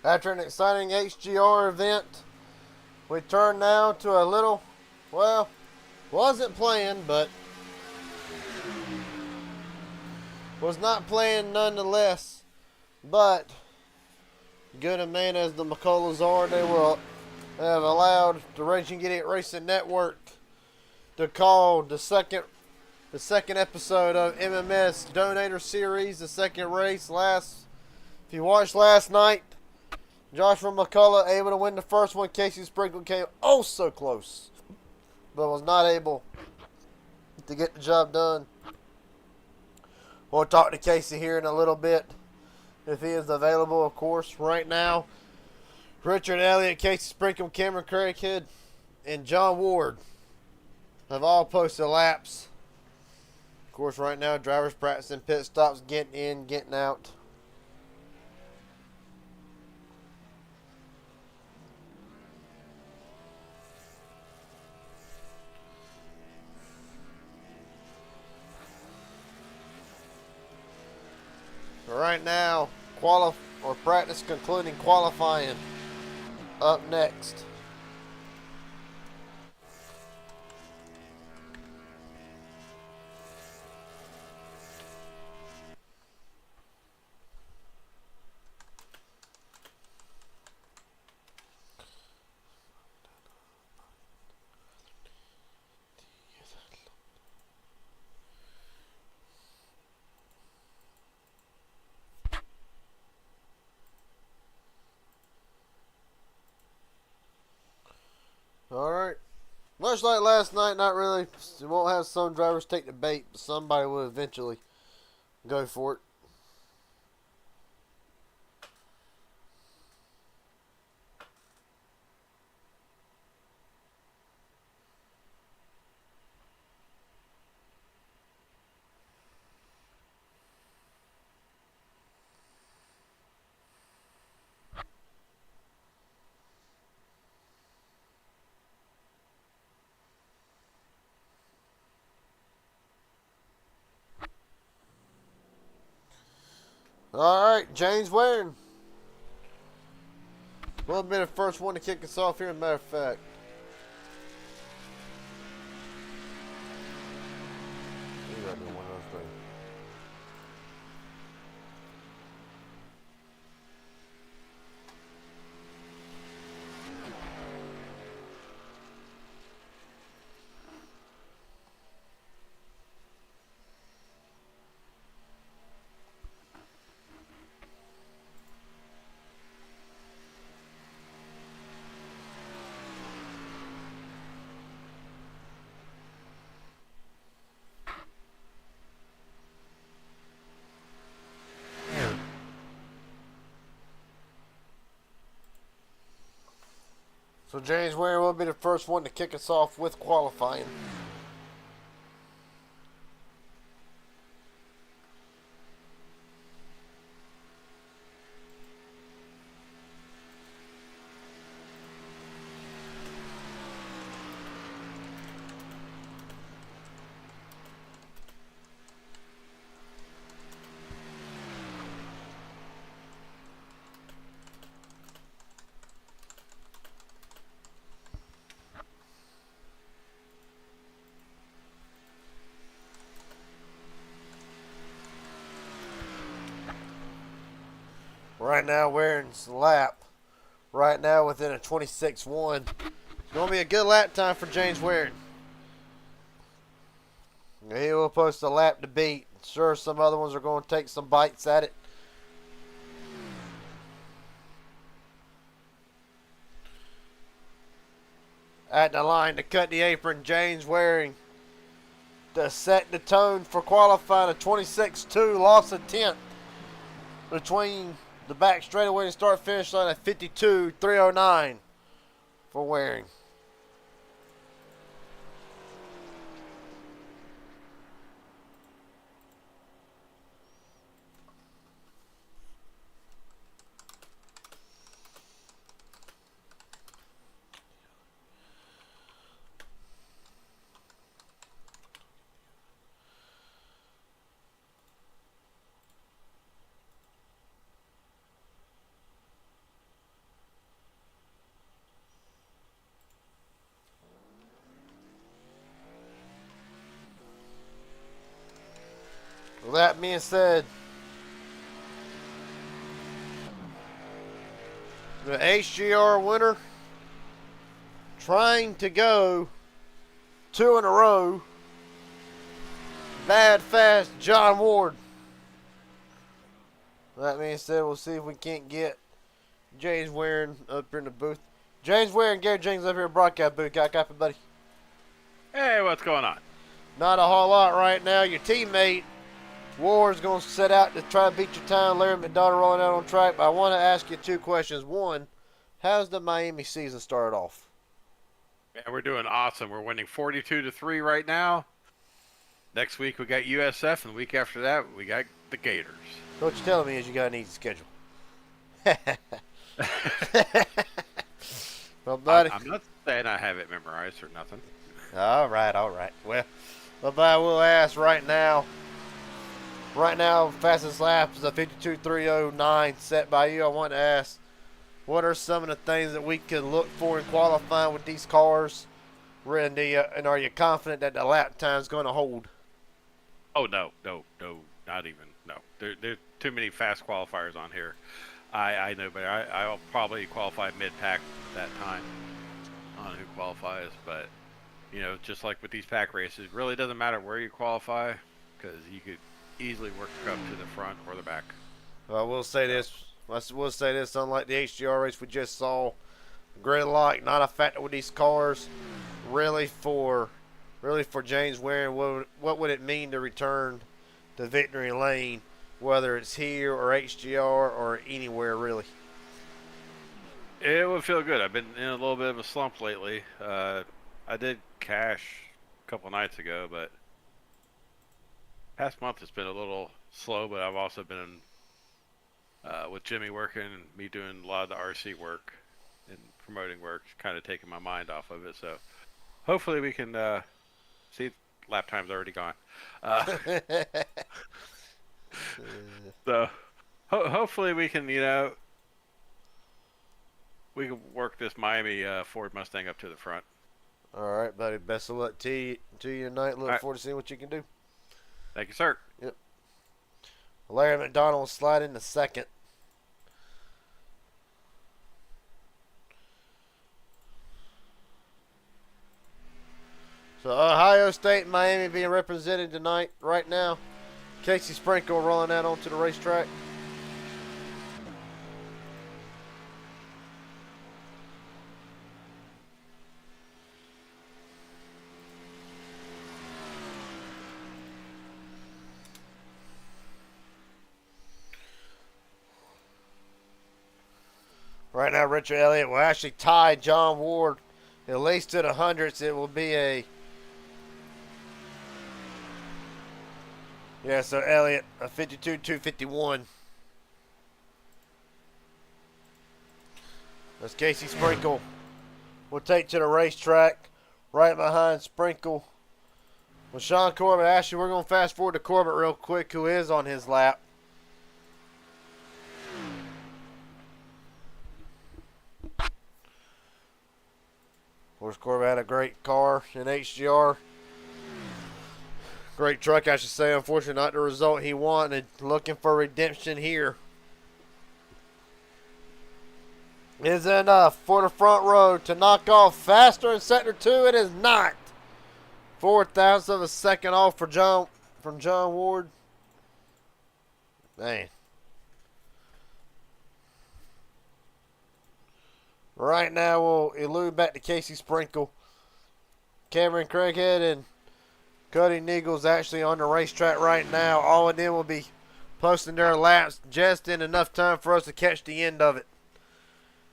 After an exciting HGR event, we turn now to a little, well, wasn't planned, but was not planned nonetheless. But good and man as the McCulloughs are, they have allowed the Raging Idiot Racing Network to call the second episode of MMS Donator Series, the second race. If you watched last night, Joshua McCullough able to win the first one. Casey Sprinkle came oh so close, but was not able to get the job done. We'll talk to Casey here in a little bit, if he is available, of course. Right now, Richard Elliott, Casey Sprinkle, Cameron Craighead, and John Ward have all posted laps. Of course, right now, drivers practicing pit stops, getting in, getting out. Right now, practice concluding qualifying up next. Alright. Much like last night, not really. You won't have some drivers take the bait, but somebody will eventually go for it. Alright, James Waring will be the first one to kick us off here, as a matter of fact. You gotta do one of those things. So James Ware will be the first one to kick us off with qualifying. Right now, Waring's lap. Right now, within a 26-1. It's going to be a good lap time for James Waring. He will post a lap to beat. Sure, some other ones are going to take some bites at it. At the line to cut the apron, James Waring to set the tone for qualifying. A 26-2, loss of 10th between the back straightaway and start finish line at 52.309 for Waring. With that being said, the HGR winner, trying to go 2 in a row, Bad Fast John Ward. With that being said, we'll see if we can't get James Waring up here in the booth. James Waring, Gary Jenkins up here in the broadcast booth. Got copy, buddy. Hey, what's going on? Not a whole lot right now. Your teammate Ward's going to set out to try to beat your time. Larry McDonald rolling out on track. But I want to ask you 2 questions. One, how's the Miami season started off? Yeah, we're doing awesome. We're winning 42-3 right now. Next week we got USF, and the week after that we got the Gators. What you're telling me is you got an easy schedule. Well, buddy, I'm not saying I have it memorized or nothing. All right. Well, but I will ask right now. Right now, fastest lap is a 52.309 set by you. I want to ask, what are some of the things that we can look for in qualifying with these cars? Randy, and are you confident that the lap time is going to hold? Oh, no, not even. No. There's too many fast qualifiers on here. I know, but I'll probably qualify mid-pack that time on who qualifies. But, just like with these pack races, it really doesn't matter where you qualify because you could easily work up to the front or the back. Well, we'll say this. Unlike the HGR race we just saw, gridlock not a factor with these cars. Really for James Waring, what would it mean to return to victory lane, whether it's here or HGR or anywhere really? It would feel good. I've been in a little bit of a slump lately. I did cash a couple nights ago, but past month has been a little slow. But I've also been with Jimmy working and me doing a lot of the RC work and promoting work, kind of taking my mind off of it. So hopefully we can see lap time's already gone. So hopefully we can, we can work this Miami Ford Mustang up to the front. All right, buddy. Best of luck to you tonight. Look forward to seeing what you can do. Thank you, sir. Yep. Larry McDonald will slide into second. So Ohio State and Miami being represented tonight, right now. Casey Sprinkle rolling out onto the racetrack. Right now, Richard Elliott will actually tie John Ward at least to the hundreds. It will be a... Yeah, so Elliott, a 52.251. That's Casey Sprinkle. We'll take to the racetrack right behind Sprinkle. With Sean Corbett. Actually, we're going to fast forward to Corbett real quick, who is on his lap. Of course, Corbett had a great car in HGR. Great truck, I should say. Unfortunately, not the result he wanted. Looking for redemption here. Is enough for the front row to knock off faster in sector 2. It is not. 4,000ths of a second off for John Ward. Man. Right now, we'll elude back to Casey Sprinkle. Cameron Craighead and Cody Niggles actually on the racetrack right now. All of them will be posting their laps just in enough time for us to catch the end of it.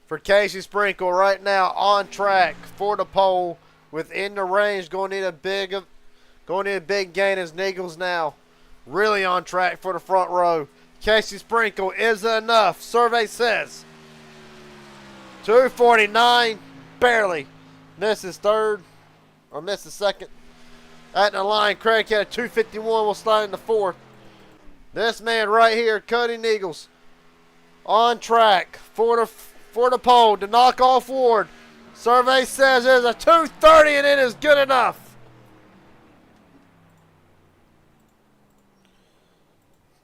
For Casey Sprinkle right now on track for the pole within the range. Going to need a big gain as Niggles now really on track for the front row. Casey Sprinkle is enough. Survey says 249, barely misses third or misses second. At the line, Craig had a 251. Will slide into fourth. This man right here, Cody Niggles, on track for the pole to knock off Ward. Survey says there's a 230 and it is good enough.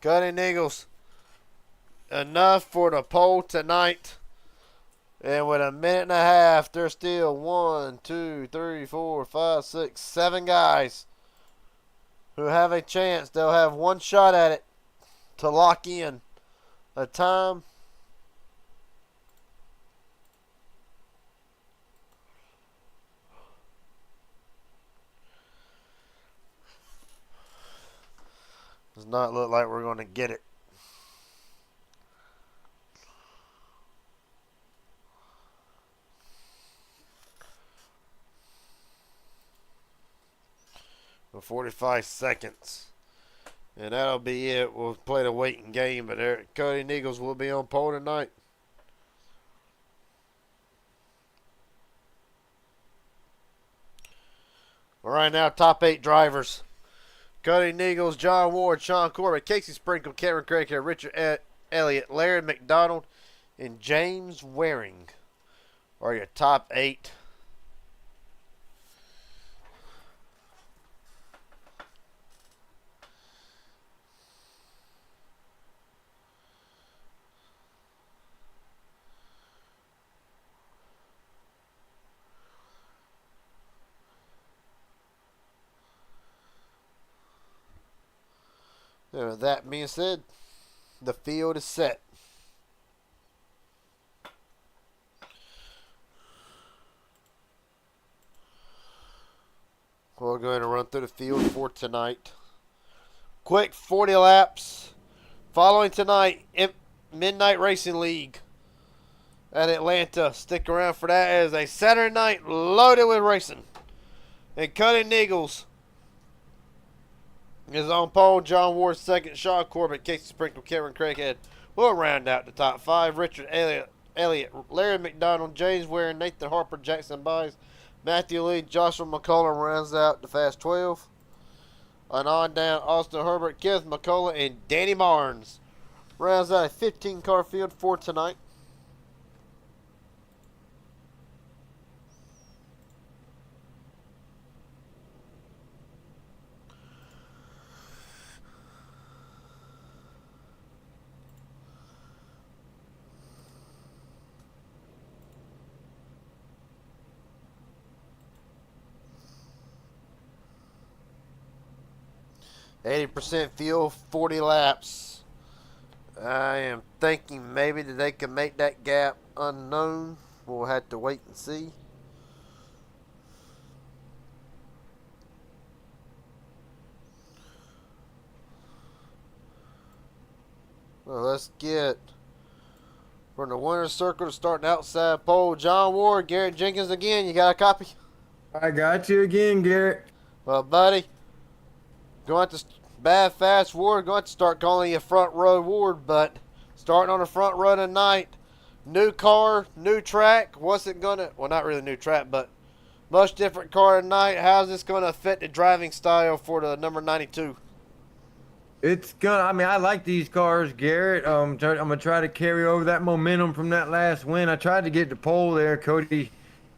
Cutting Eagles, enough for the pole tonight. And with a minute and a half, there's still 1, 2, 3, 4, 5, 6, 7 guys who have a chance. They'll have one shot at it to lock in a time. Does not look like we're going to get it. For 45 seconds. And that'll be it. We'll play the waiting game, but Cody Eagles will be on pole tonight. All right, now top 8 drivers. Cody Eagles, John Ward, Sean Corbett, Casey Sprinkle, Cameron Craig, Richard Elliott, Larry McDonald, and James Waring are your top 8. That being said, the field is set. We'll go ahead and run through the field for tonight. Quick 40 laps. Following tonight, Midnight Racing League at Atlanta. Stick around for that as a Saturday night loaded with racing. And Cutting Eagles is on pole. John Ward second. Sean Corbett, Casey Sprinkle, Cameron Craighead will round out the top 5. Richard Elliott, Larry McDonald, James Ware, Nathan Harper, Jackson Byes, Matthew Lee, Joshua McCullough rounds out the fast 12. And on down, Austin Herbert, Kenneth McCullough, and Danny Barnes rounds out a 15-car field for tonight. %, fuel, 40 laps. I am thinking maybe that they can make that gap unknown. We'll have to wait and see. Well, let's get from the winner's circle to start an outside pole. John Ward, Garrett Jenkins again. You got a copy? I got you again, Garrett. Well, buddy, going to bad fast Ward. Going to start calling you front row Ward, but starting on the front row tonight. New car, new track. What's it gonna? Well, not really new track, but much different car tonight. How's this gonna affect the driving style for the number 92? It's gonna. I mean, I like these cars, Garrett. I'm gonna try to carry over that momentum from that last win. I tried to get the pole there, Cody.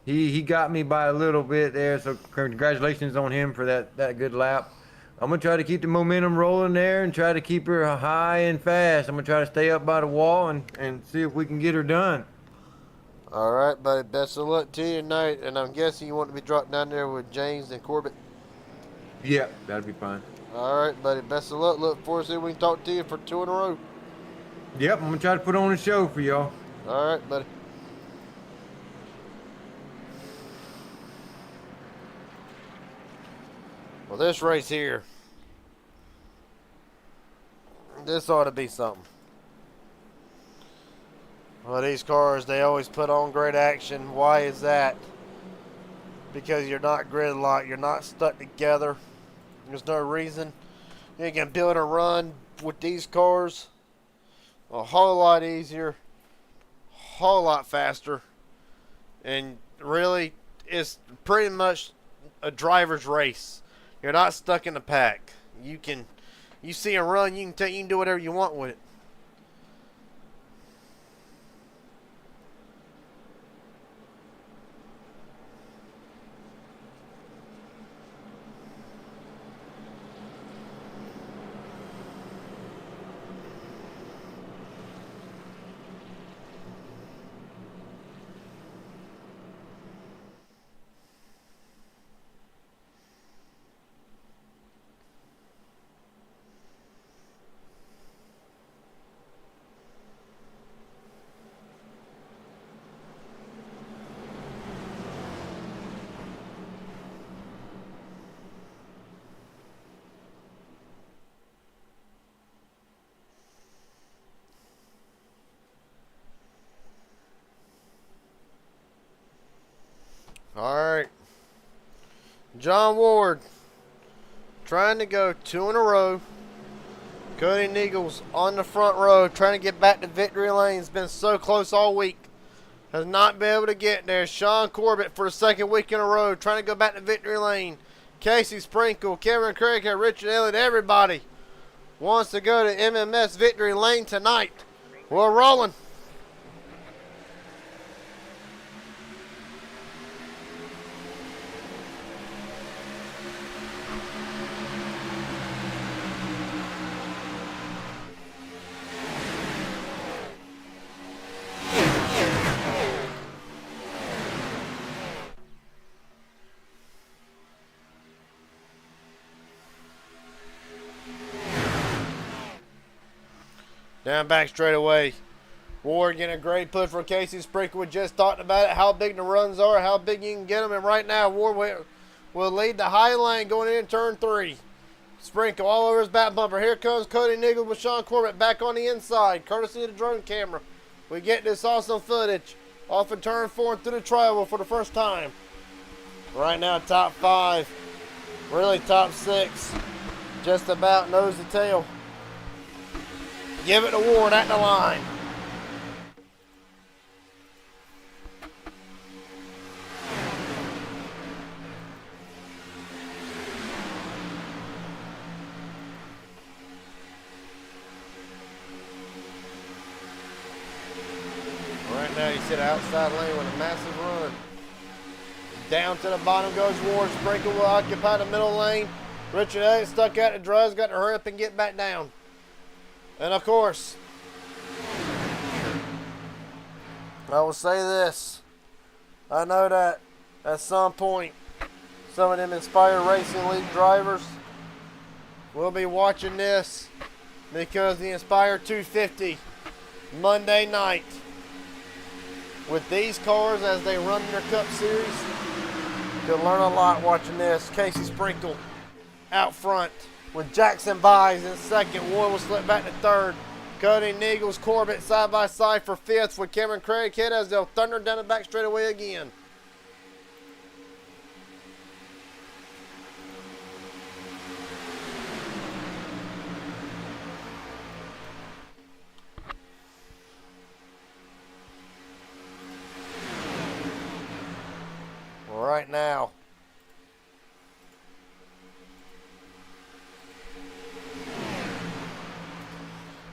He got me by a little bit there, so congratulations on him for that good lap. I'm gonna try to keep the momentum rolling there and try to keep her high and fast. I'm gonna try to stay up by the wall and see if we can get her done. All right, buddy. Best of luck to you tonight. And I'm guessing you want to be dropped down there with James and Corbett. Yeah, that'll be fine. All right, buddy. Best of luck. Look forward to see if we can talk to you for 2 in a row. Yep, I'm gonna try to put on a show for y'all. All right, buddy. Well, this race here, this ought to be something. Well, these cars, they always put on great action. Why is that? Because you're not gridlocked. You're not stuck together. There's no reason. You can build a run with these cars a whole lot easier, whole lot faster, and really, it's pretty much a driver's race. You're not stuck in the pack. You see a run, you can do whatever you want with it. John Ward trying to go 2 in a row. Cody Nichols on the front row trying to get back to victory lane. Has been so close all week. Has not been able to get there. Sean Corbett for the second week in a row trying to go back to victory lane. Casey Sprinkle, Kevin Craig, Richard Elliott, everybody wants to go to MMS victory lane tonight. We're rolling. Down back straight away. Ward getting a great push for Casey Sprinkle. We just talked about it, how big the runs are, how big you can get them. And right now, Ward will lead the high lane going in turn 3. Sprinkle all over his back bumper. Here comes Cody Nichols with Sean Corbett back on the inside, courtesy of the drone camera. We get this awesome footage off of turn 4 and through the trioval for the first time. Right now, top 5, really top 6, just about nose to tail. Give it to Ward at the line. Right now you see the outside lane with a massive run. Down to the bottom goes Ward. Sprinkle will occupy the middle lane. Richard Elliott stuck out the drugs, got to hurry up and get back down. And of course, I will say this. I know that at some point, some of them Inspire Racing League drivers will be watching this because the Inspire 250 Monday night with these cars as they run their Cup Series, you'll learn a lot watching this. Casey Sprinkle out front with Jackson Byes in second. Ward will slip back to third. Cody Nichols, Corbett side by side for fifth with Cameron Craighead as they'll thunder down the back straightaway again. Right now,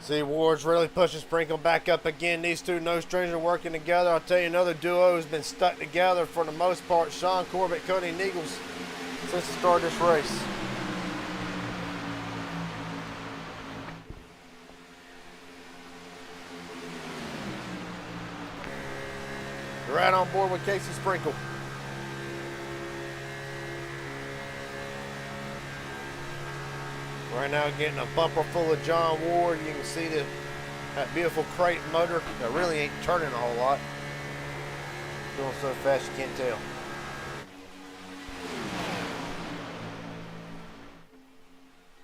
see, Ward's really pushing Sprinkle back up again. These two no strangers working together. I'll tell you, another duo has been stuck together for the most part. Sean Corbett, Cody Nichols, since the start of this race. Right on board with Casey Sprinkle. Right now getting a bumper full of John Ward. You can see that beautiful crate motor that really ain't turning a whole lot. Going so fast you can't tell.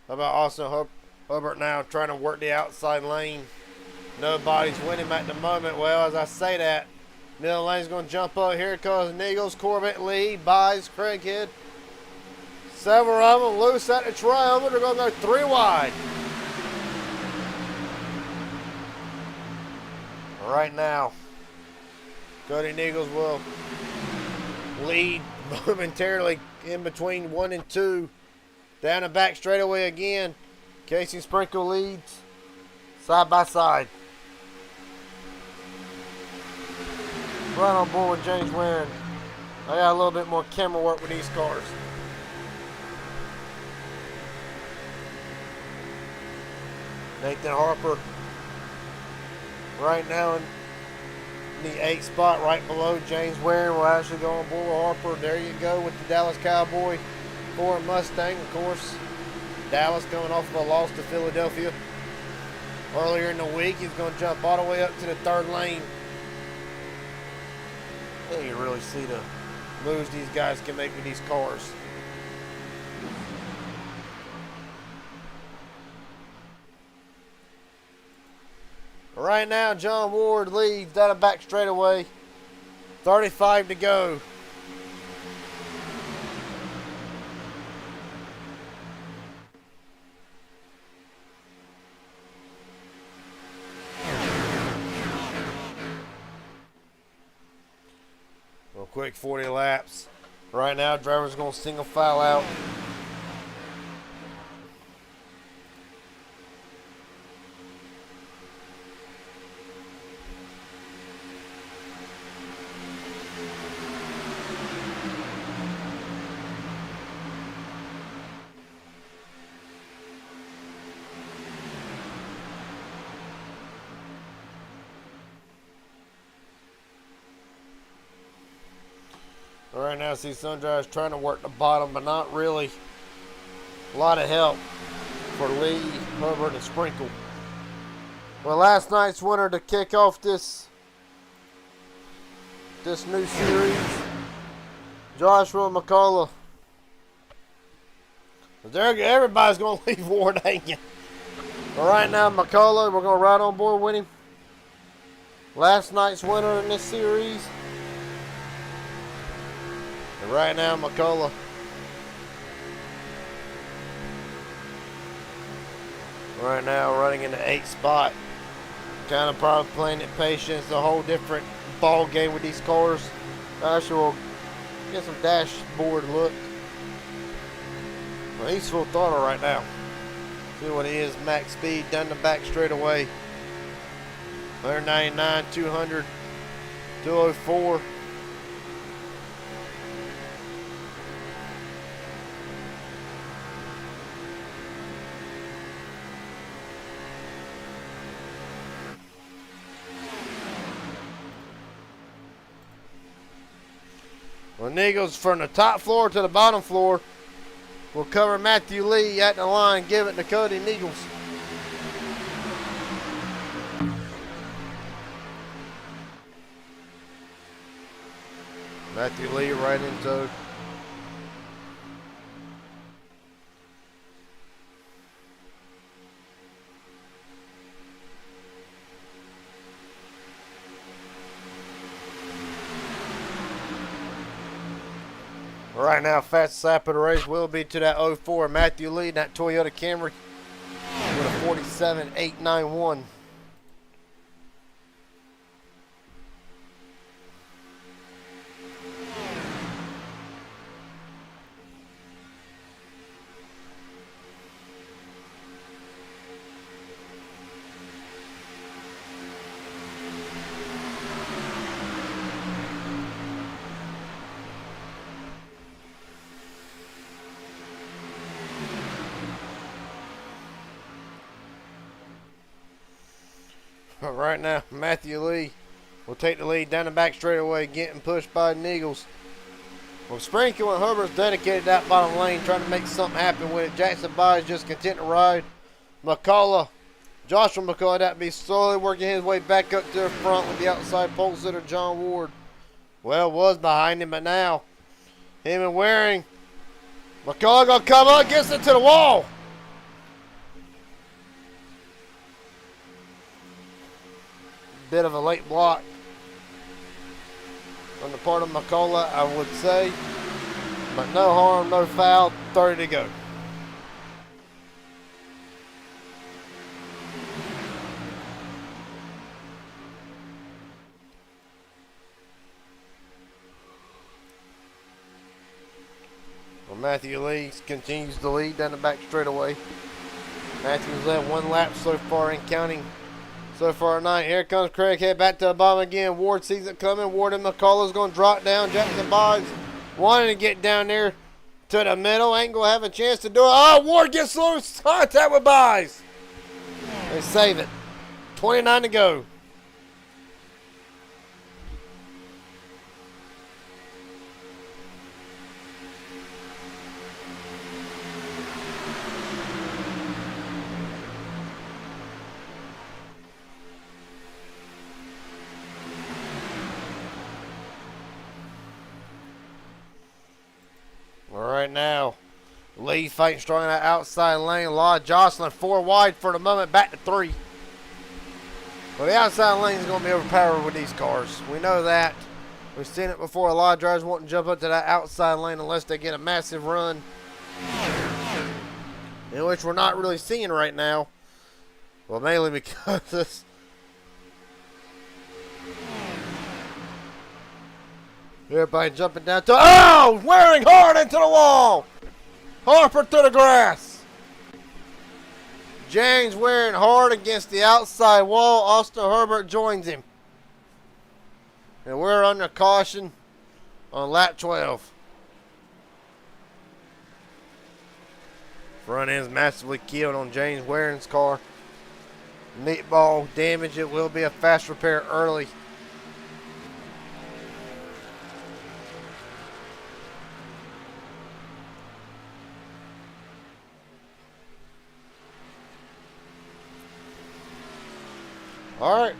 How about Austin Hubbard now trying to work the outside lane. Nobody's winning at the moment. Well, as I say that, middle lane's going to jump up. Here comes Nichols, Corbett, Lee, Byes, Craighead. Several of them loose at the trioval. They're going to go 3 wide. Right now, Cody Nichols will lead momentarily in between 1 and 2. Down the back straightaway again. Casey Sprinkle leads side by side. Right on board with James Warren. I got a little bit more camera work with these cars. Nathan Harper right now in the 8th spot right below James Warren. Will actually go on board with Harper. There you go with the Dallas Cowboy Ford Mustang, of course. Dallas coming off of a loss to Philadelphia earlier in the week. He's going to jump all the way up to the 3rd lane. I think you really see the moves these guys can make with these cars. Right now, John Ward leads down the back straightaway. 35 to go. quick 40 laps. Right now, driver's going to single file out. Right now, I see some drivers trying to work the bottom, but not really. A lot of help for Lee, Hubbard, and Sprinkle. Well, last night's winner to kick off this new series, Joshua McCullough. Everybody's going to leave Ward hanging. But right now, McCullough, we're going to ride on board with him. Last night's winner in this series. And right now, McCullough. Right now, running in the 8th spot. Kind of probably playing it patient. It's a whole different ball game with these cars. Actually, we'll get some dashboard look. Well, he's full throttle right now. See what he is, max speed down the back straightaway. 199, 200, 204. Well, Niggles from the top floor to the bottom floor will cover Matthew Lee at the line, give it to Cody Niggles. Matthew Lee right into. Right now, fastest lap of the race will be to that 04 Matthew Lee, that Toyota Camry with a 47.891. Right now, Matthew Lee will take the lead down the back straightaway, getting pushed by Niggles. Well, Sprinkle and Hubbard's dedicated that bottom lane, trying to make something happen with it. Jackson Byes just content to ride. McCullough, Joshua McCullough, that be slowly working his way back up to the front with the outside pole sitter, John Ward. Well, was behind him, but now, him and Waring. McCullough gonna come up, gets it to the wall. Bit of a late block on the part of McCullough, I would say, but no harm, no foul, 30 to go. Well, Matthew Lee continues to lead down the back straightaway. Matthew's led one lap so far and counting. So far tonight, here comes Craig, head back to the bottom again. Ward sees it coming. Ward and McCullough's going to drop down. Jackson Boggs wanting to get down there to the middle. Ain't going to have a chance to do it. Oh, Ward gets loose. Contact with Boggs. They save it. 29 to go. Right now, Lee fighting strong in that outside lane. Law Jocelyn 4 wide for the moment, back to 3. Well, the outside lane is going to be overpowered with these cars. We know that. We've seen it before. A lot of drivers won't jump up to that outside lane unless they get a massive run, in which we're not really seeing right now. Well, mainly because this. Everybody jumping down to, oh, wearing hard into the wall. Harper to the grass. James wearing hard against the outside wall. Austin Herbert joins him. And we're under caution on lap 12. Front end's massively killed on James Waring's car. Meatball damage. It will be a fast repair early. All right.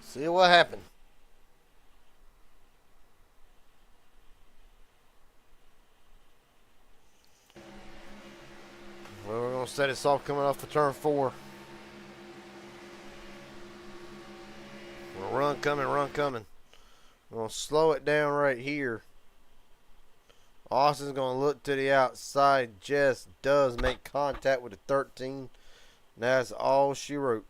See what happened. Well, we're going to set this off coming off the turn 4. Run coming, run coming. We're going to slow it down right here. Austin's going to look to the outside. Just does make contact with the 13. That's all she wrote.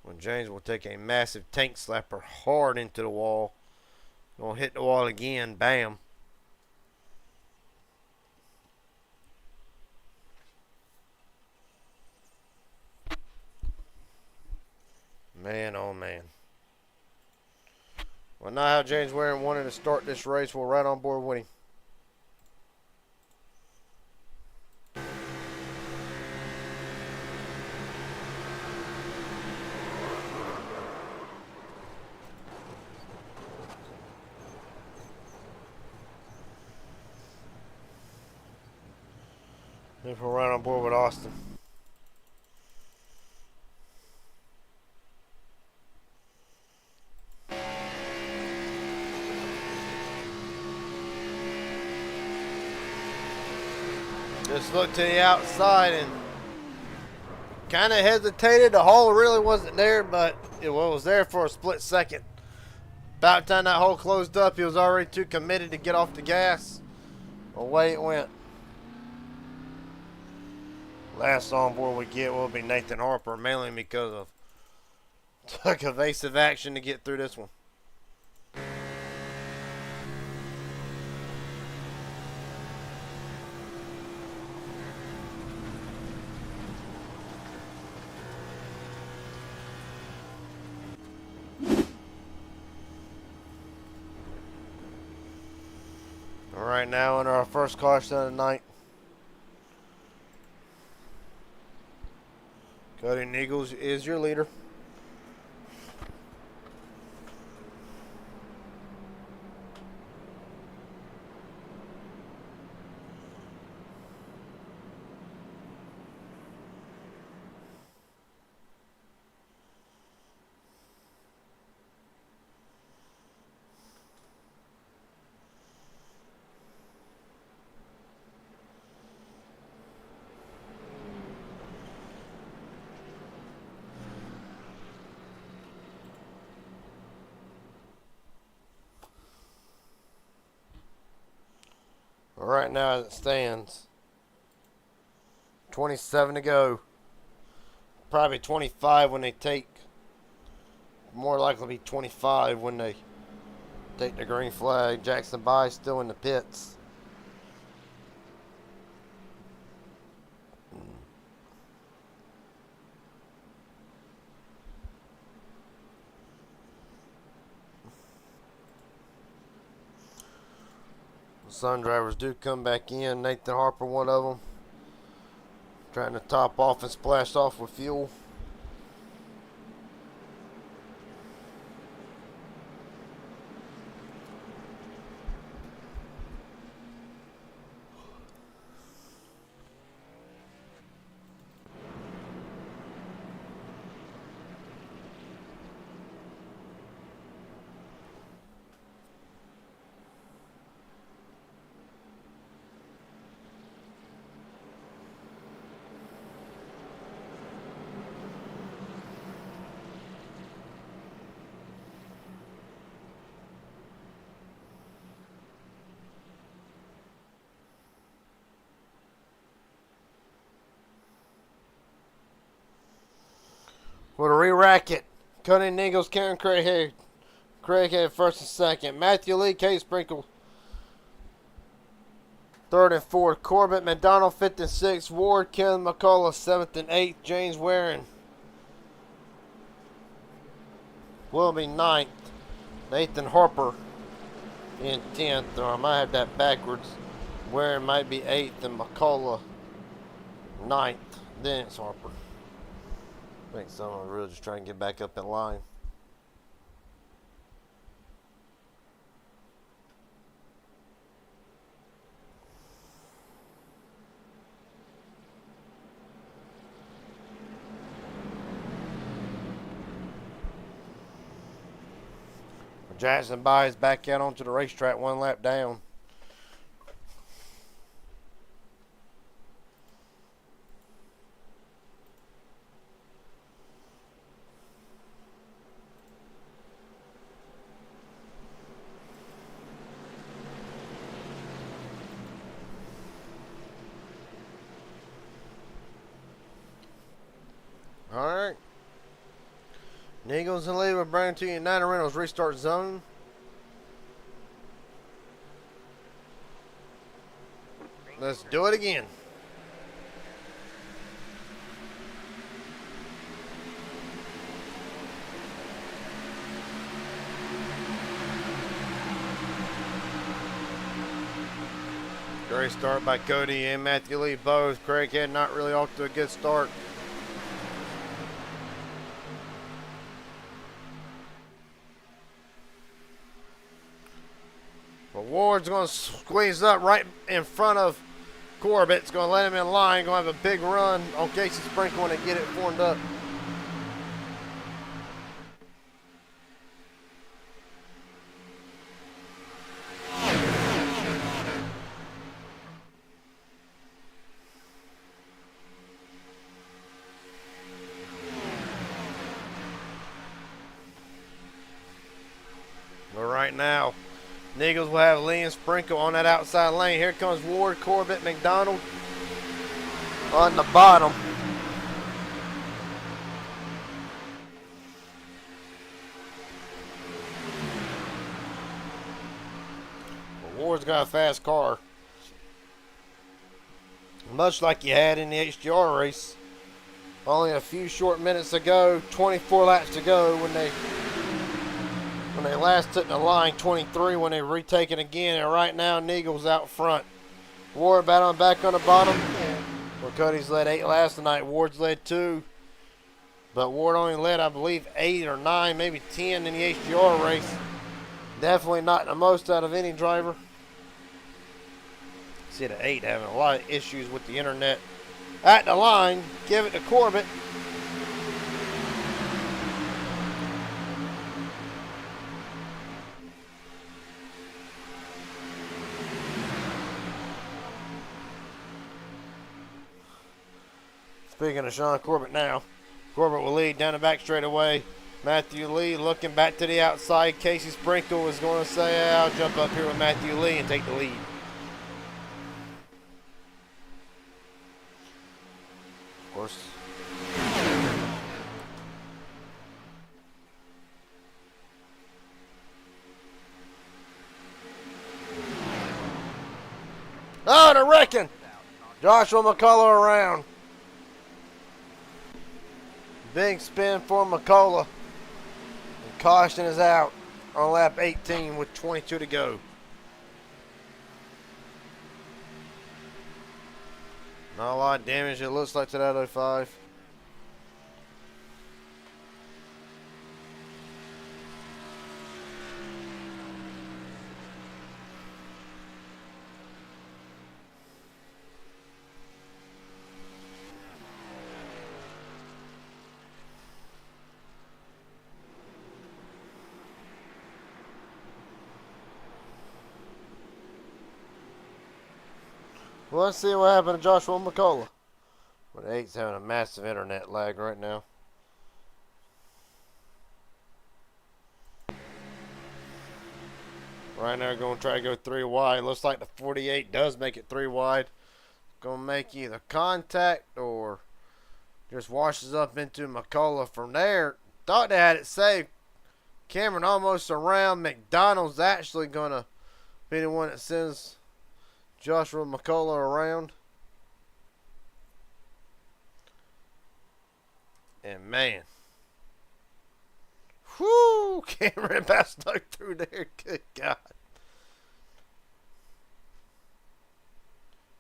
When James will take a massive tank slapper hard into the wall. Going to hit the wall again. Bam. Man, oh man. Well, not how James Waring wanted to start this race. We're right on board with him. If we're right on board with Austin. Just looked to the outside and kind of hesitated. The hole really wasn't there, but it was there for a split second. About the time that hole closed up, he was already too committed to get off the gas. Away it went. Last on board we get will be Nathan Harper, mainly because of took evasive action to get through this one. All right, now in our first caution of the night. Cody Nichols is your leader. Right now as it stands, 27 to go. Probably 25 when they take. More likely to be 25 when they take the green flag. Jackson Bye still in the pits. Sun drivers do come back in. Nathan Harper, one of them, trying to top off and splash off with fuel. With a re-racket, Cody Nichols, Karen Craig Craighead first and second. Matthew Lee, Case Sprinkle third and fourth. Corbett McDonald fifth and sixth. Ward, Ken McCullough seventh and eighth. James Waring will be ninth. Nathan Harper in 10th, or I might have that backwards. Waring might be 8th and McCullough 9th. Then it's Harper. I think someone really just trying to get back up in line. Jackson buys back out onto the racetrack, one lap down. All right. Eagles and lead with Brandon to United Reynolds restart zone. Let's do it again. Great start by Cody and Matthew Lee both. Craighead not really off to a good start. But Ward's going to squeeze up right in front of Corbett. It's going to let him in line. Going to have a big run on Casey Sprinkle when they get it formed up. But right now, the Eagles will have Lee and Sprinkle on that outside lane. Here comes Ward, Corbett, McDonald on the bottom. But Ward's got a fast car. Much like you had in the HDR race. Only a few short minutes ago, 24 laps to go when they last took the line, 23 when they retake it again, and right now Neagle's out front. Ward back on the bottom. Well, Cody's led 8 laps tonight. Ward's led 2. But Ward only led, I believe, 8 or 9, maybe 10 in the HDR race. Definitely not the most out of any driver. See the 8 having a lot of issues with the internet. At the line, give it to Corbett. Speaking of Sean Corbett now, Corbett will lead down the back straightaway. Matthew Lee looking back to the outside. Casey Sprinkle is going to say, I'll jump up here with Matthew Lee and take the lead. Of course. Oh, the wrecking! Joshua McCullough around. Big spin for McCullough. And caution is out on lap 18 with 22 to go. Not a lot of damage, it looks like, to that 05. Well, let's see what happened to Joshua McCullough. Well, the 8's having a massive internet lag right now. Right now, going to try to go 3 wide. Looks like the 48 does make it 3 wide. Going to make either contact or just washes up into McCullough from there. Thought they had it saved. Cameron almost around. McDonald's actually going to be the one that sends Joshua McCullough around. And man. Whoo! Cameron about stuck through there. Good God.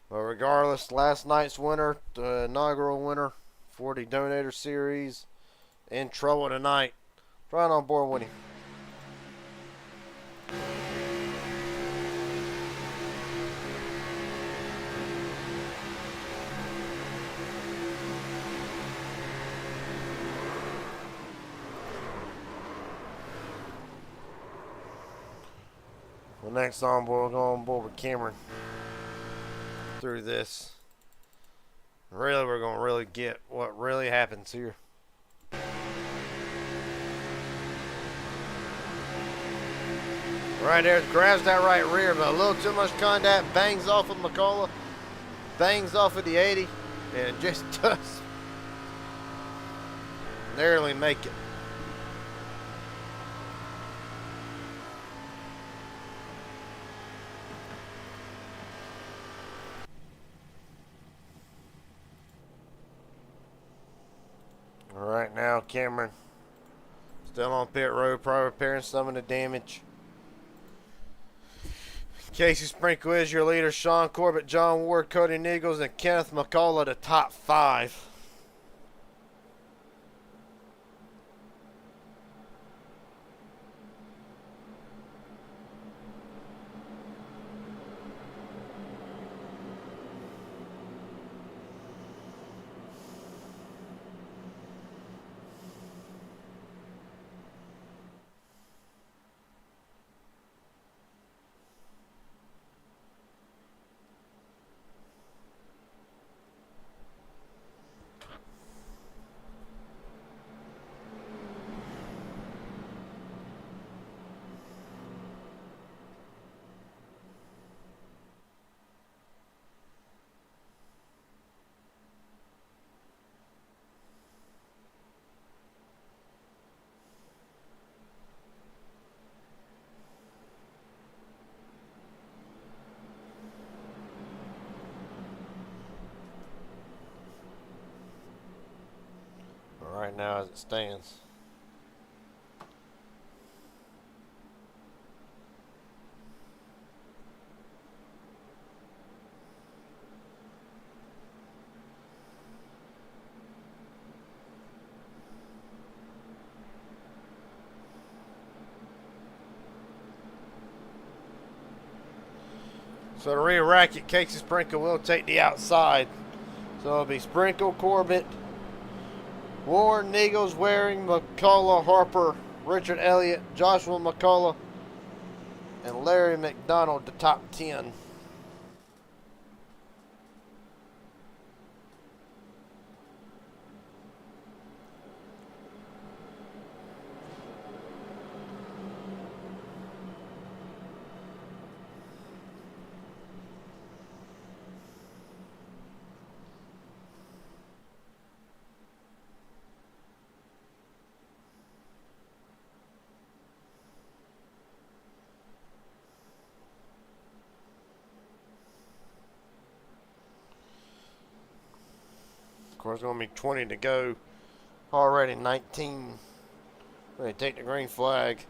But regardless, last night's winner, the inaugural winner for the Donator Series, in trouble tonight. Right on board with him. Well, next on board, we'll go on board with Cameron through this. Really, we're going to really get what really happens here. Right there, grabs that right rear, but a little too much contact, bangs off of McCullough, bangs off of the 80, and just does narrowly make it. All right, now Cameron still on pit road, probably repairing some of the damage. Casey Sprinkle is your leader. Sean Corbett, John Ward, Cody Nichols, and Kenneth McCullough, the top 5. Right now as it stands. So to re-rack it, Casey Sprinkle will take the outside. So it'll be Sprinkle, Corbett, Warren, Nichols, Waring, McCullough, Harper, Richard Elliott, Joshua McCullough, and Larry McDonald, the top 10. Of course, going to be 20 to go. Already 19. They take the green flag.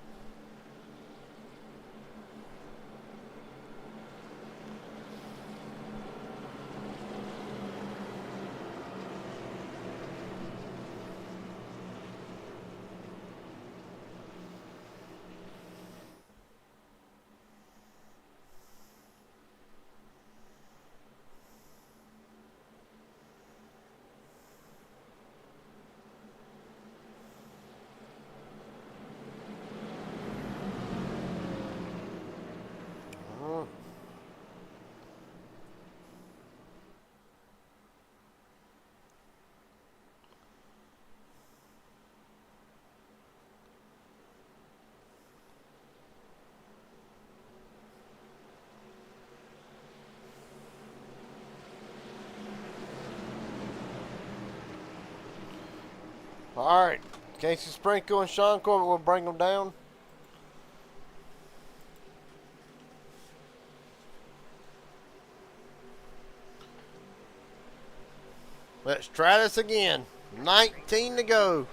All right, Casey Sprinkle and Sean Corbett will bring them down. Let's try this again. 19 to go.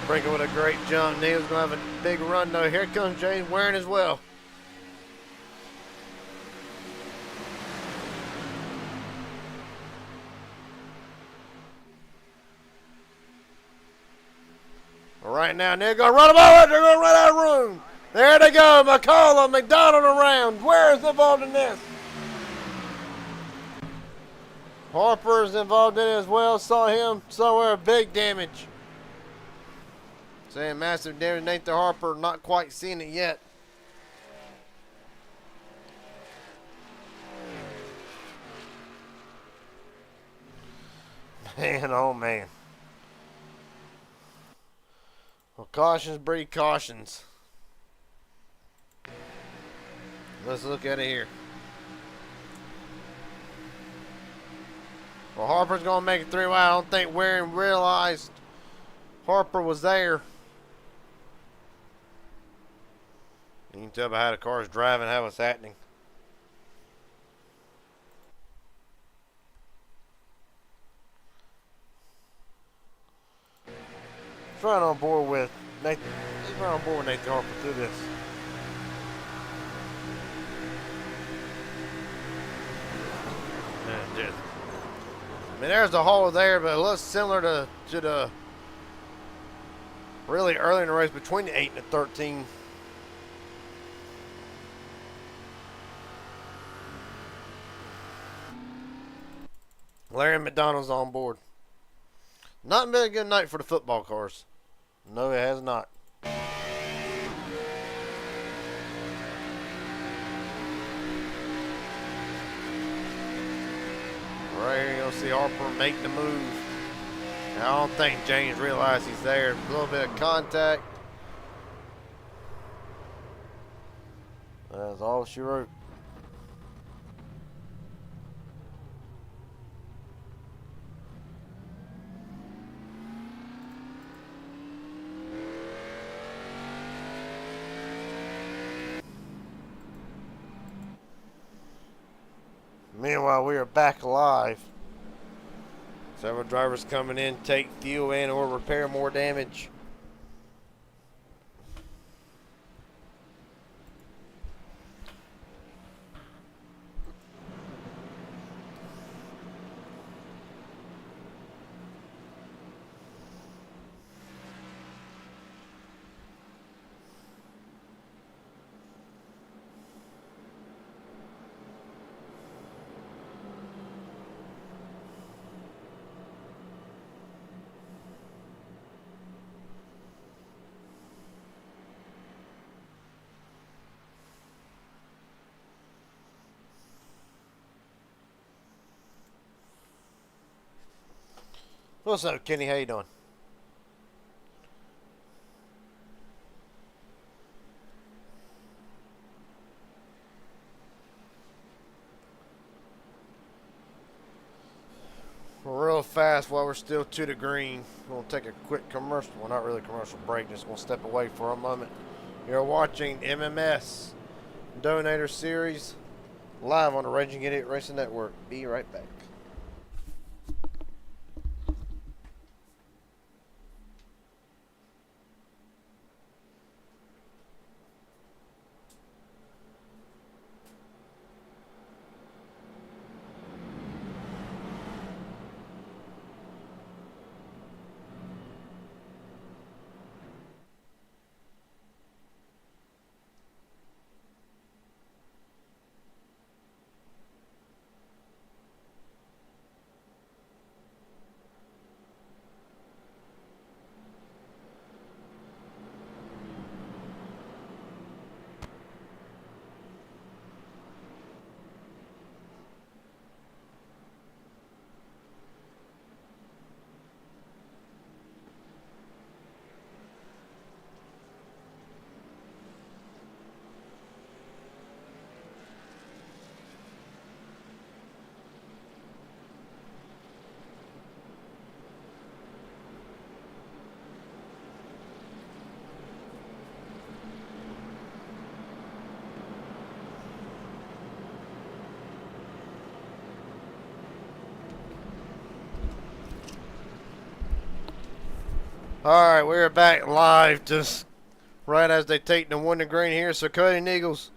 Sprinkle with a great jump. Neil's going to have a big run, though. Here comes James Waring as well. Right now, they're going to run them over. They're going to run out of room. There they go. McCullough, McDonald around. Where is involved in this? Harper's involved in it as well. Saw him somewhere. Big damage. Saying massive damage. Nathan Harper not quite seeing it yet. Man, oh man. Well, cautions breed cautions. Let's look at it here. Well, Harper's going to make it 3 wide. I don't think Waring realized Harper was there. You can tell by how the car is driving how it's happening. He's right on board with Nathan. He's right on board with Nathan Harper through this. I mean, there's a hole there, but it looks similar to the really early in the race between the 8 and the 13. Larry McDonald's on board. Not been a good night for the football cars. No, it has not. Right here, you'll see Harper make the move. Now, I don't think James realized he's there. A little bit of contact. That's all she wrote. Meanwhile, we are back alive. Several drivers coming in, take fuel in or repair more damage. What's up, Kenny? How you doing? Real fast while we're still to the green. We'll take a quick commercial. Well, not really a commercial break. Just gonna step away for a moment. You're watching MMS Donator Series live on the Raging Idiot Racing Network. Be right back. Alright, we're back live just right as they take the one to green here. So Cody and Eagles,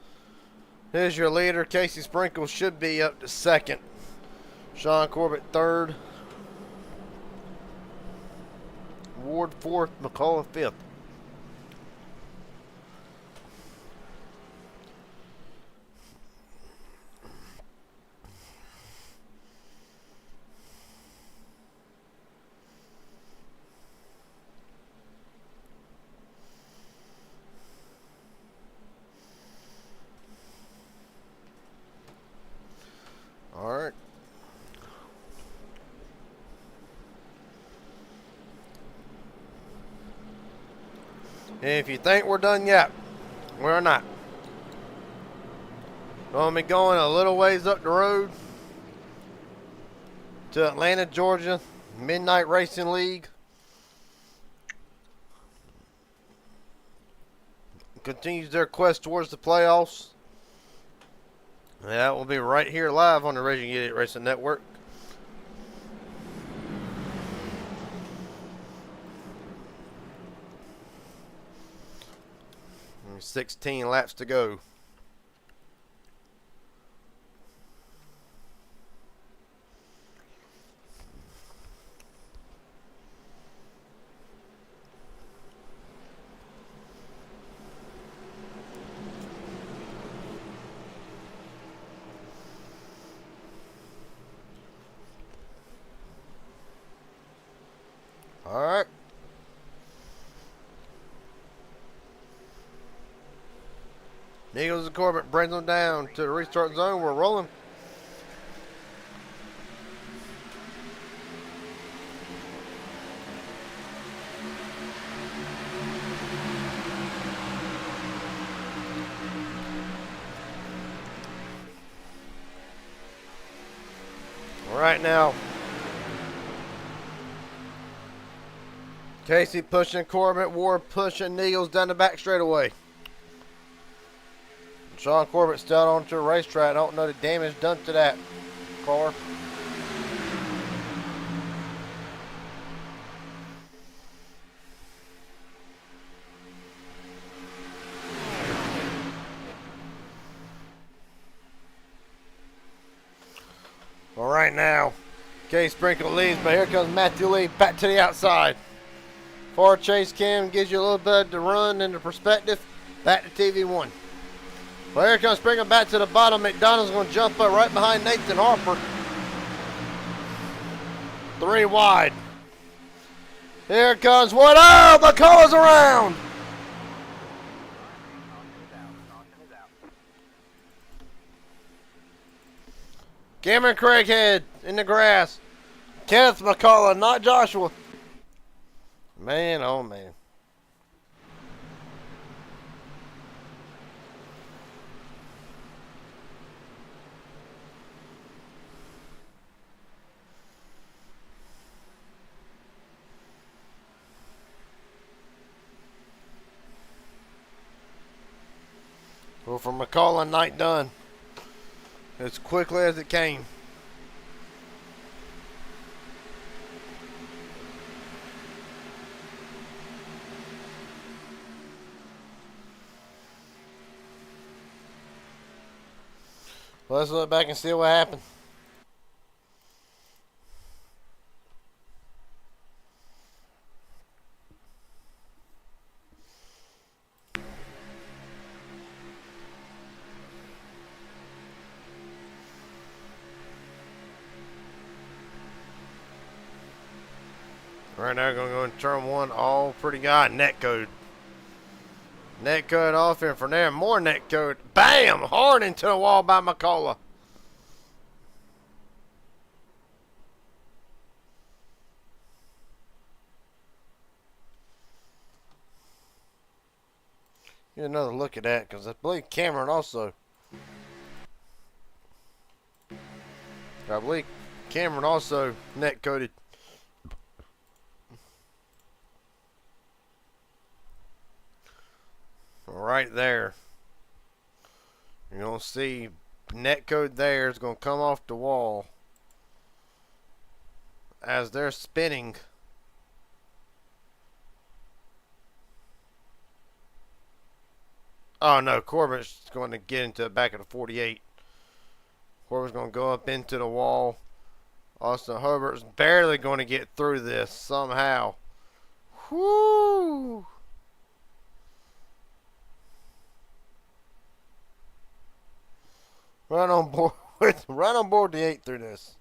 here's your leader. Casey Sprinkle should be up to second. Sean Corbett third. Ward fourth. McCullough fifth. Alright. If you think we're done yet, we're not. Gonna be going a little ways up the road to Atlanta, Georgia, Midnight Racing League. Continues their quest towards the playoffs. And that will be right here live on the Racing Idiot Racing Network. And 16 laps to go. All right. Eagles and Corbett brings them down to the restart zone. We're rolling. All right now. Casey pushing Corbett, Ward pushing Eagles down the back straightaway. Sean Corbett still onto the racetrack. I don't know the damage done to that car. All right now, Case Sprinkle leads, but here comes Matthew Lee back to the outside. Far chase cam gives you a little bit of the run and the perspective. Back to TV1. Well, here comes Sprinkle back to the bottom. McDonald's going to jump up right behind Nathan Harper. 3 wide. Here comes Wood. Oh, the color's around. Cameron Craighead in the grass. Kenneth McCullough, not Joshua. Man, oh man. Well, for McCullough, night done. As quickly as it came. Well, let's look back and see what happened. Right now, going to go in turn 1. All pretty good. Net code. Net code off, and from there, more net code. Bam! Hard into the wall by McCullough. Get another look at that, because I believe Cameron also. Net coded. Right there. You're going to see net code there is going to come off the wall as they're spinning. Oh no, Corbett's going to get into the back of the 48. Corbett's going to go up into the wall. Austin Herbert's barely going to get through this somehow. Whoo! Right on board right on board the 8 through this.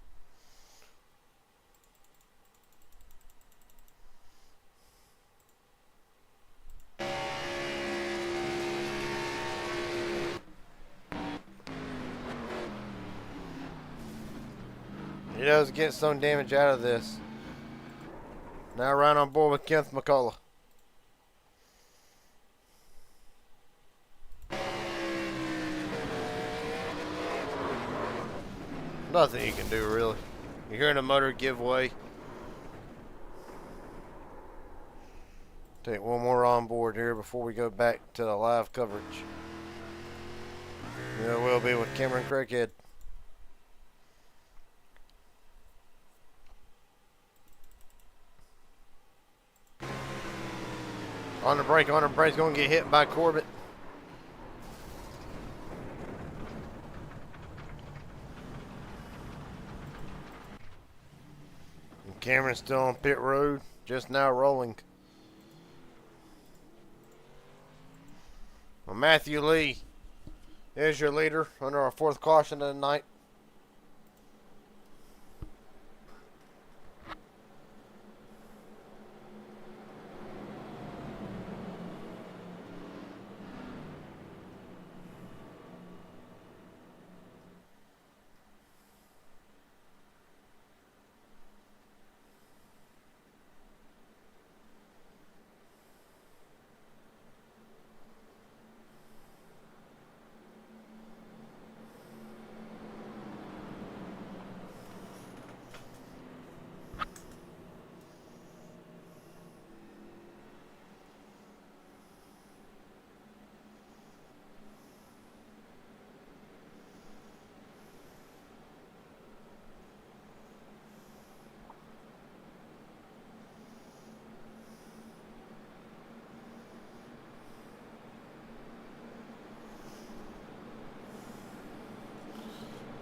He does get some damage out of this. Now right on board with Kenneth McCullough. Nothing you can do really. You're hearing the motor give way. Take one more on board here before we go back to the live coverage. It will be with Cameron Craighead. On the brake, going to get hit by Corbett. And Cameron's still on pit road, just now rolling. Well, Matthew Lee is your leader under our 4th caution of the night.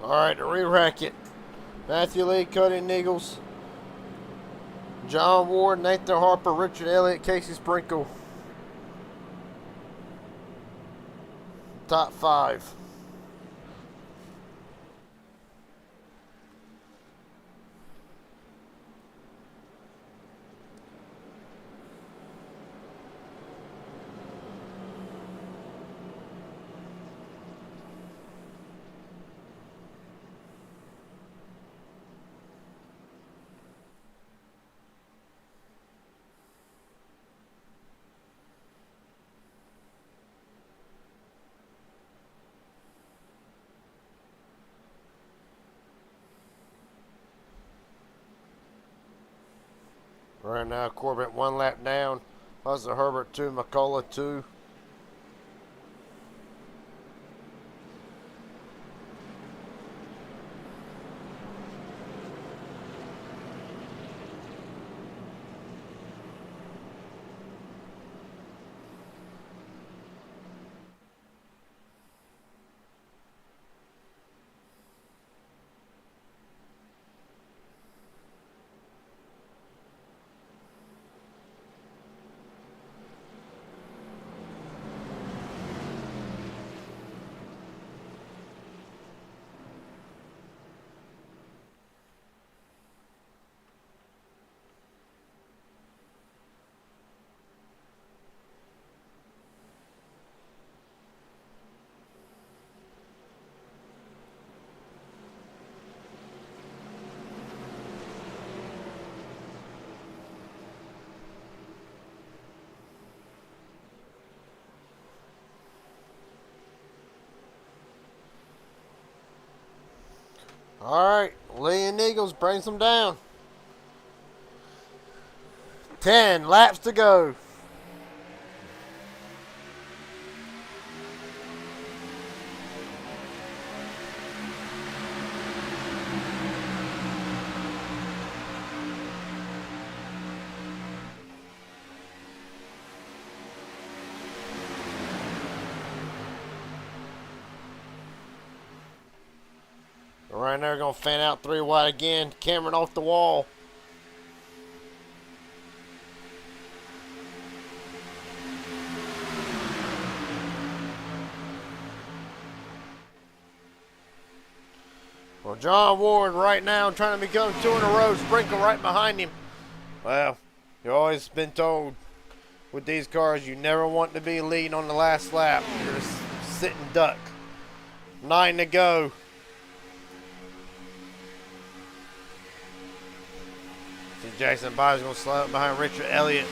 Alright, to re-rack it. Matthew Lee, Cody Niggles, John Ward, Nathan Harper, Richard Elliott, Casey Sprinkle. Top 5. Right now, Corbett 1 lap down. Hudson Herbert 2, McCullough 2. Alright, Lee and Eagles brings them down. 10 laps to go. Right now, we're going to fan out 3 wide again. Cameron off the wall. Well, John Ward right now trying to become 2 in a row. Sprinkle right behind him. Well, you've always been told with these cars you never want to be leading on the last lap. You're just sitting duck. 9 to go. See, Jackson Byers going to slide up behind Richard Elliott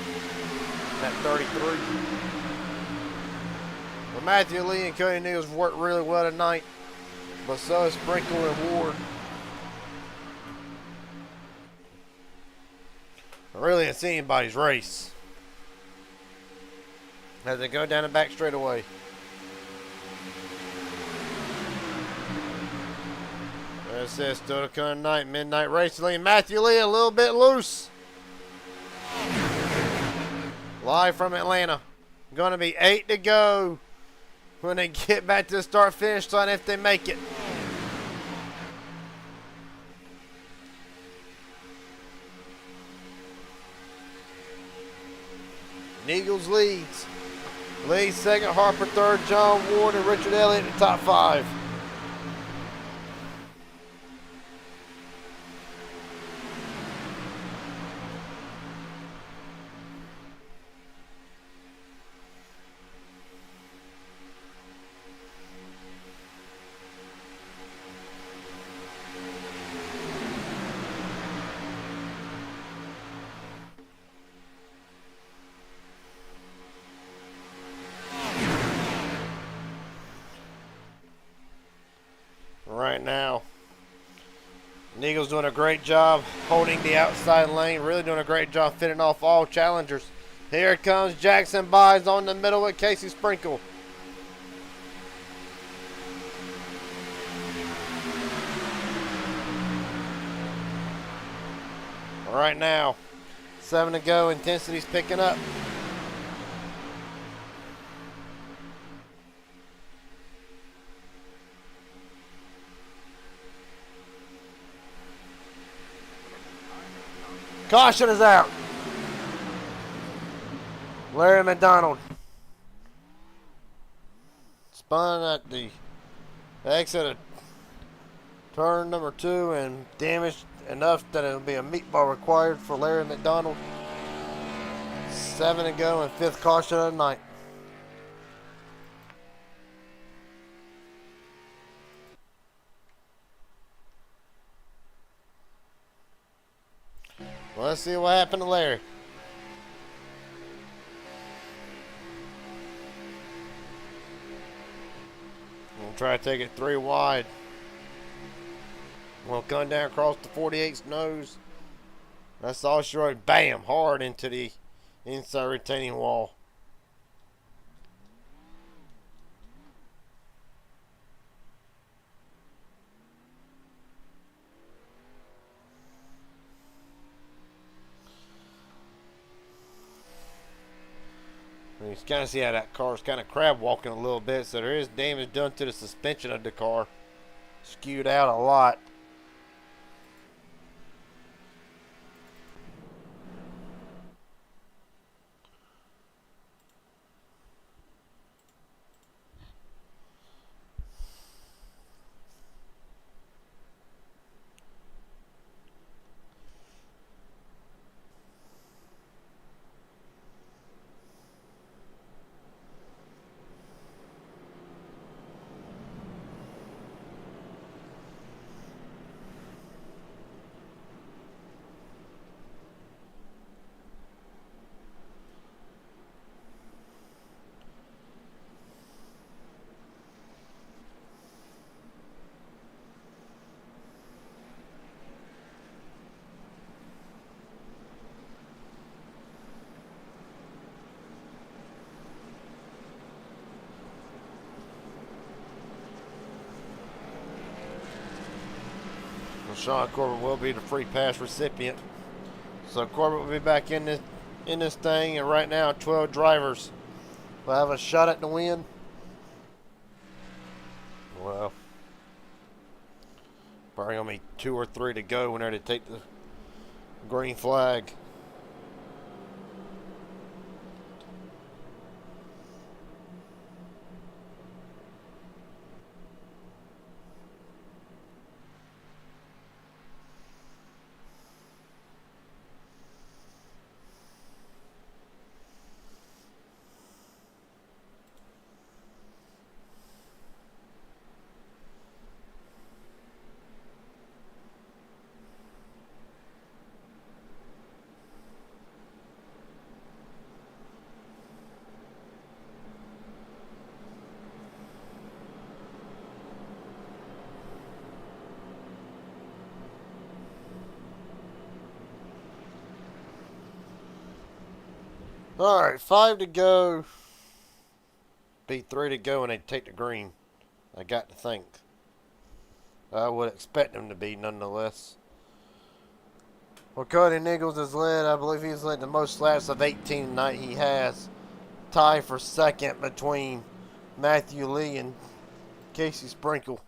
at 33. Well, Matthew Lee and Cody Nichols worked really well tonight, but so is Sprinkle and Ward. I really didn't see anybody's race as they go down the back straightaway. It says still to come tonight, midnight racing lead. Matthew Lee a little bit loose. Live from Atlanta. Going to be 8 to go when they get back to the start-finish line if they make it. Eagles leads. Lee second, Harper third, John Ward and Richard Elliott in the top 5. Right now, Eagles doing a great job holding the outside lane, really doing a great job fitting off all challengers. Here comes Jackson Byes on the middle with Casey Sprinkle. Right now, 7 to go, intensity's picking up. Caution is out. Larry McDonald spun at the exit of turn number 2 and damaged enough that it will be a meatball required for Larry McDonald. 7 to go and 5th caution of the night. Well, let's see what happened to Larry. We'll try to take it 3 wide. We'll come down across the 48's nose. That's all short. Bam! Hard into the inside retaining wall. You can kind of see how that car's kind of crab walking a little bit, so there is damage done to the suspension of the car. Skewed out a lot. Sean Corbett will be the free pass recipient. So Corbett will be back in this thing, and right now 12 drivers will have a shot at the win. Well, Probably gonna be 2 or 3 to go when they take the green flag. Alright, 5 to go. Be 3 to go and they take the green. I got to think. I would expect them to be nonetheless. Well, Cody Nichols has led. I believe he's led the most laps of 18 tonight. He has. Tie for second between Matthew Lee and Casey Sprinkle.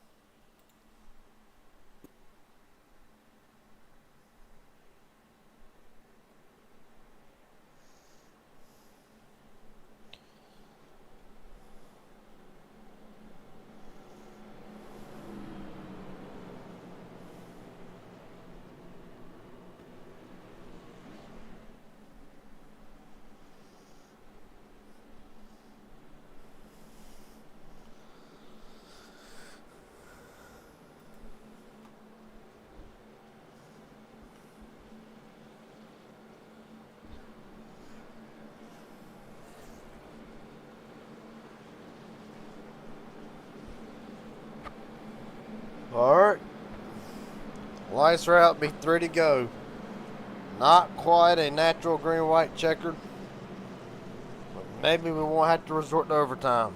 Alright. Lights are out, be 3 to go. Not quite a natural green-white checkered. But maybe we won't have to resort to overtime.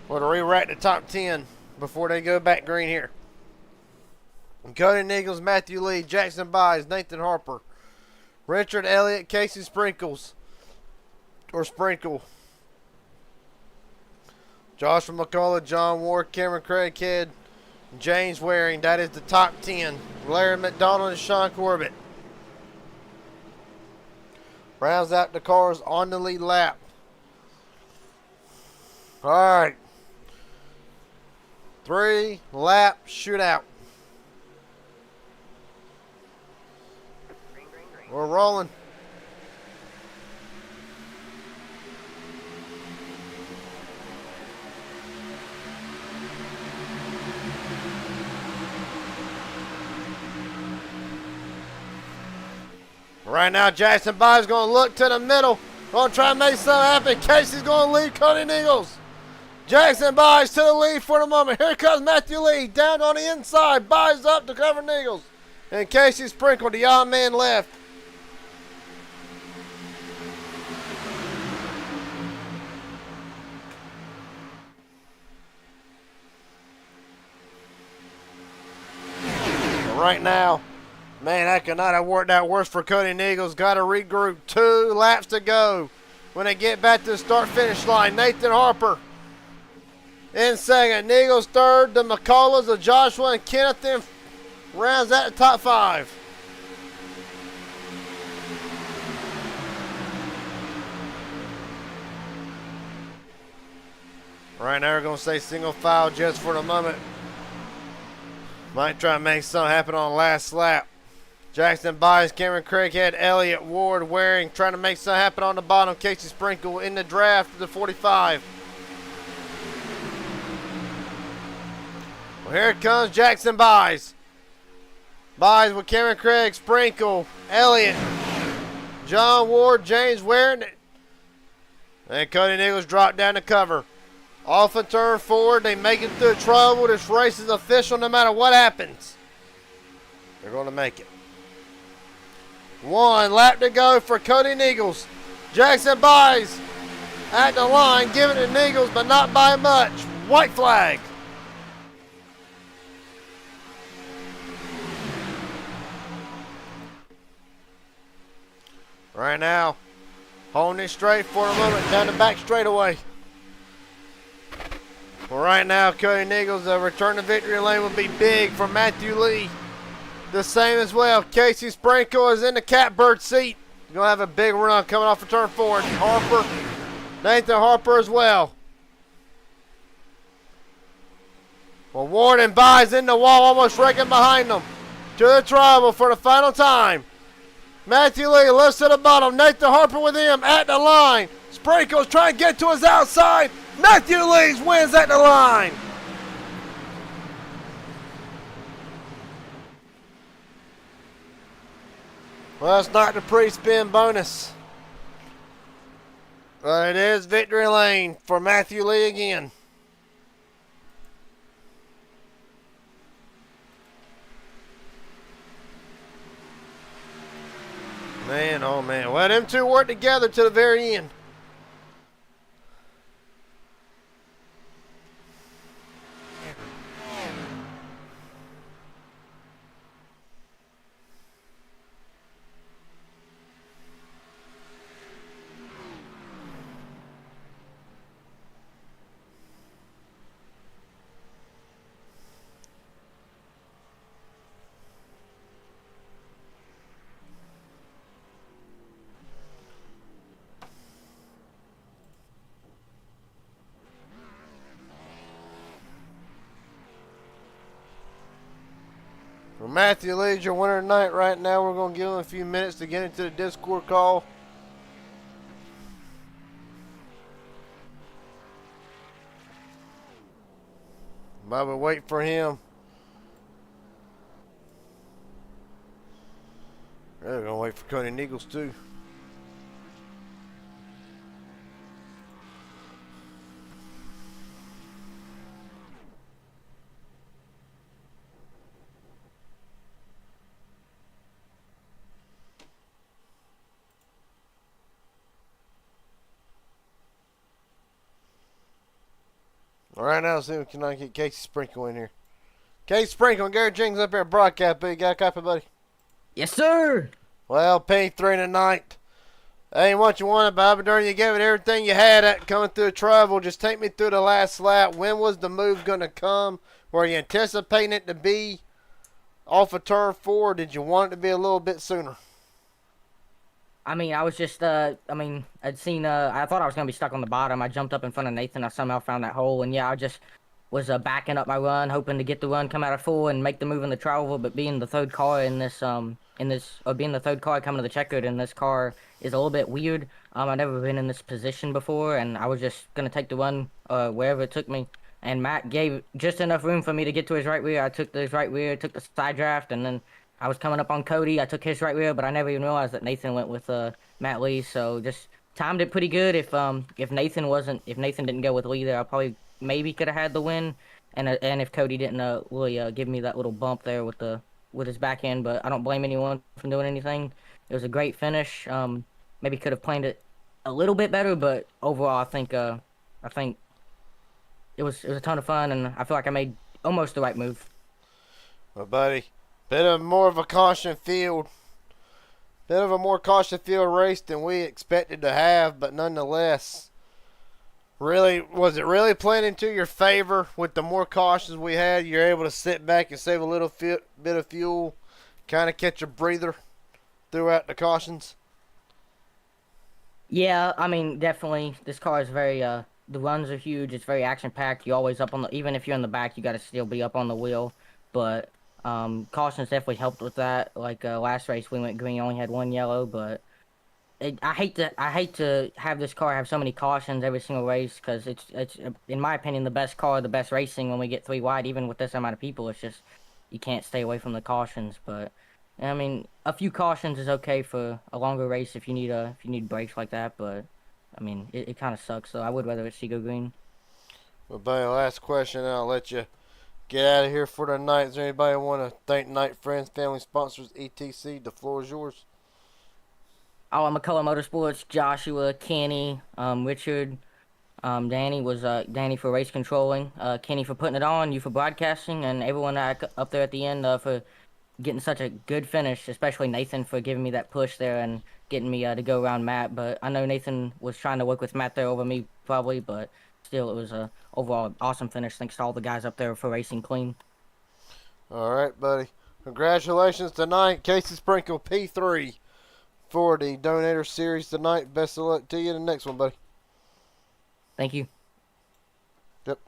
We'll re-rack the top 10 before they go back green here. Cody Nichols, Matthew Lee, Jackson Byes, Nathan Harper, Richard Elliott, Casey Sprinkle, Joshua McCullough, John Ward, Cameron Craighead, James Waring. That is the top 10. Larry McDonald and Sean Corbett. Rounds out the cars on the lead lap. All right. 3-lap shootout. We're rolling. Right now, Jackson Byes going to look to the middle. Going to try and make something happen. Casey's going to lead Cody Nichols. Jackson Byes to the lead for the moment. Here comes Matthew Lee down on the inside. Byes up to cover Nichols. And Casey Sprinkle, the odd man left. Right now, man, that could not have worked out worse for Cody Nichols. Got to regroup. 2 laps to go when they get back to the start-finish line. Nathan Harper in second. Nichols third. The McCulloughs of Joshua and Kenneth in rounds out the top 5. Right now we're going to say single file just for the moment. Might try to make something happen on the last lap. Jackson Byes, Cameron Craighead, Elliott Ward, Waring trying to make something happen on the bottom. Casey Sprinkle in the draft to the 45. Well, here it comes Jackson Byes. Byes with Cameron Craig, Sprinkle, Elliott, John Ward, James Waring. And Cody Nichols dropped down the cover. Off of turn 4, they make it through trouble. This race is official no matter what happens. They're going to make it. 1 lap to go for Cody Nichols. Jackson Byes at the line, giving it to Nichols, but not by much. White flag. Right now, holding it straight for a moment down the back straightaway. Well, right now, Cody Nichols, the return to victory lane will be big for Matthew Lee. The same as well. Casey Sprinkle is in the catbird seat. He's going to have a big run coming off of turn 4. Harper, Nathan Harper as well. Well, Ward and Byes in the wall, almost wrecking behind them. To the tribal for the final time. Matthew Lee lifts to the bottom. Nathan Harper with him at the line. Sprinkle's trying to get to his outside. Matthew Lee wins at the line. Well, it's not the pre-spin bonus. But it is victory lane for Matthew Lee again. Man, oh man. Well, them two work together to the very end. For Matthew Lee, your winner tonight right now. We're going to give him a few minutes to get into the Discord call. While we wait for him. We're going to wait for Cody Nichols too. All right, now see if we can get Casey Sprinkle in here. Casey Sprinkle and Gary Jenkins up here at broadcast, but you got a copy, buddy? Yes, sir. Well, P3 tonight. Ain't what you wanted, Bobby Durden. You gave it everything you had at coming through trouble. Just take me through the last lap. When was the move going to come? Were you anticipating it to be off of turn 4? Did you want it to be a little bit sooner? I mean, I was just, I'd seen, I thought I was going to be stuck on the bottom. I jumped up in front of Nathan. I somehow found that hole. And yeah, I just was backing up my run, hoping to get the run, come out of 4 and make the move in the travel. But being the third car being the third car coming to the checkered in this car is a little bit weird. I've never been in this position before. And I was just going to take the run, wherever it took me. And Matt gave just enough room for me to get to his right rear. I took his right rear, took the side draft, and then I was coming up on Cody. I took his right rear, but I never even realized that Nathan went with Matt Lee. So just timed it pretty good. If Nathan didn't go with Lee there, I probably maybe could have had the win. And if Cody didn't really give me that little bump there with his back end, but I don't blame anyone for doing anything. It was a great finish. Maybe could have planned it a little bit better, but overall, I think it was a ton of fun, and I feel like I made almost the right move. Well, buddy. Bit of more of a caution field. Bit of a more caution field race than we expected to have, but nonetheless, Really, was it really playing into your favor with the more cautions we had? You're able to sit back and save a little bit of fuel, kind of catch a breather throughout the cautions. Yeah, I mean, definitely. This car is very the runs are huge. It's very action packed. You're always up on the even if you're in the back, you got to still be up on the wheel. But cautions definitely helped with that. Like last race we went green, only had one yellow, but I hate to have this car have so many cautions every single race because it's in my opinion the best car, the best racing when we get three wide. Even with this amount of people, it's just you can't stay away from the cautions. But I mean, a few cautions is okay for a longer race if you need brakes like that. But I mean, it kind of sucks. So I would rather see go green. Well, buddy, last question, and I'll let you get out of here for the night. Is there anybody want to thank Night Friends, family sponsors, etc.? The floor is yours. Oh, McCullough Motorsports, Joshua, Kenny, Richard, Danny for race controlling, Kenny for putting it on, you for broadcasting, and everyone up there at the end for getting such a good finish, especially Nathan for giving me that push there and getting me to go around Matt. But I know Nathan was trying to work with Matt there over me probably, but still it was a overall awesome finish. Thanks to all the guys up there for racing clean. All right, buddy. Congratulations tonight, Casey Sprinkle P3 for the Donator Series tonight. Best of luck to you in the next one, buddy. Thank you. Yep.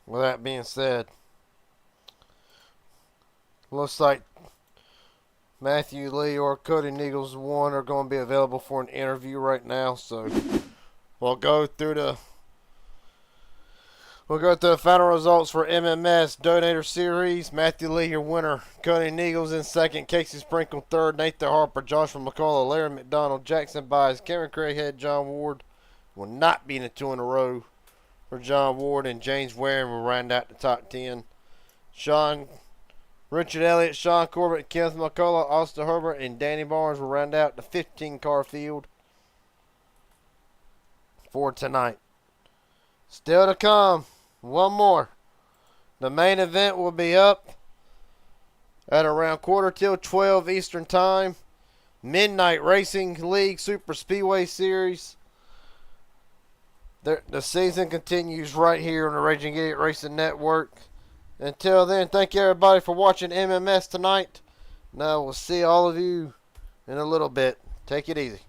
With that being said, looks like Matthew Lee or Cody Nichols one are going to be available for an interview right now. So we'll go through the final results for MMS Donator Series. Matthew Lee, your winner. Cody Nichols in second. Casey Sprinkle third. Nathan Harper, Joshua McCullough, Larry McDonald, Jackson Byes, Cameron Craighead, John Ward will not be in the two in a row for John Ward, and James Waring will round out the top 10. Richard Elliott, Sean Corbett, Kenneth McCullough, Austin Herbert, and Danny Barnes will round out the 15-car field for tonight. Still to come, one more. The main event will be up at around 11:45 Eastern Time. Midnight Racing League Super Speedway Series. The season continues right here on the Raging Idiot Racing Network. Until then, thank you everybody for watching MMS tonight. Now we'll see all of you in a little bit. Take it easy.